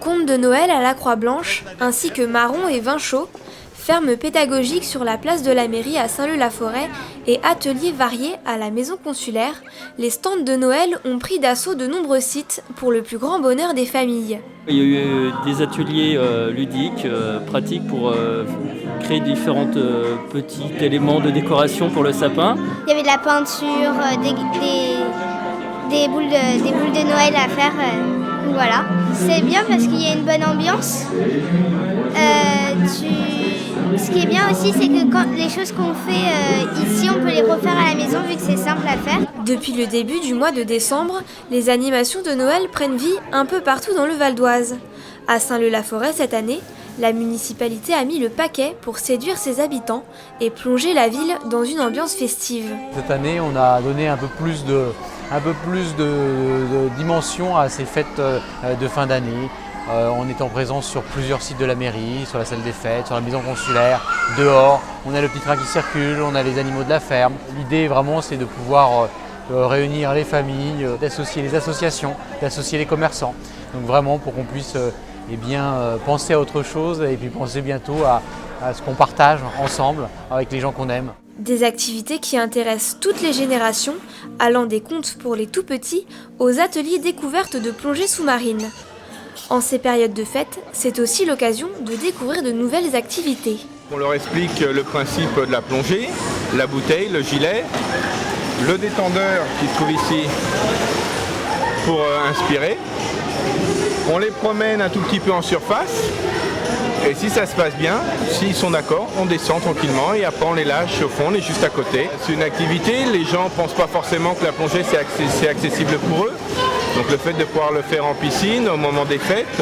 contes de Noël à la Croix-Blanche, ainsi que marrons et vin chaud, ferme pédagogique sur la place de la mairie à Saint-Leu-la-Forêt et ateliers variés à la maison consulaire, les stands de Noël ont pris d'assaut de nombreux sites pour le plus grand bonheur des familles. Il y a eu des ateliers ludiques, pratiques pour créer différents petits éléments de décoration pour le sapin. Il y avait de la peinture, des boules de Noël à faire. Voilà. C'est bien parce qu'il y a une bonne ambiance. Ce qui est bien aussi, c'est que quand les choses qu'on fait ici, on peut les refaire à la maison vu que c'est simple à faire. Depuis le début du mois de décembre, les animations de Noël prennent vie un peu partout dans le Val d'Oise. À Saint-Leu-la-Forêt cette année, la municipalité a mis le paquet pour séduire ses habitants et plonger la ville dans une ambiance festive. Cette année, on a donné un peu plus de dimension à ces fêtes de fin d'année. On est en présence sur plusieurs sites de la mairie, sur la salle des fêtes, sur la maison consulaire, dehors. On a le petit train qui circule, on a les animaux de la ferme. L'idée vraiment c'est de pouvoir réunir les familles, d'associer les associations, d'associer les commerçants. Donc vraiment pour qu'on puisse penser à autre chose et puis penser bientôt à ce qu'on partage ensemble avec les gens qu'on aime. Des activités qui intéressent toutes les générations, allant des contes pour les tout-petits aux ateliers découvertes de plongée sous-marine. En ces périodes de fête, c'est aussi l'occasion de découvrir de nouvelles activités. On leur explique le principe de la plongée, la bouteille, le gilet, le détendeur qui se trouve ici pour inspirer. On les promène un tout petit peu en surface et si ça se passe bien, s'ils sont d'accord, on descend tranquillement et après on les lâche au fond, on est juste à côté. C'est une activité, les gens ne pensent pas forcément que la plongée c'est accessible pour eux. Donc le fait de pouvoir le faire en piscine au moment des fêtes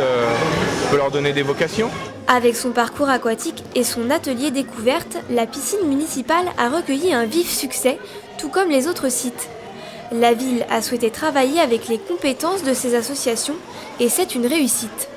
peut leur donner des vocations. Avec son parcours aquatique et son atelier découverte, la piscine municipale a recueilli un vif succès, tout comme les autres sites. La ville a souhaité travailler avec les compétences de ces associations et c'est une réussite.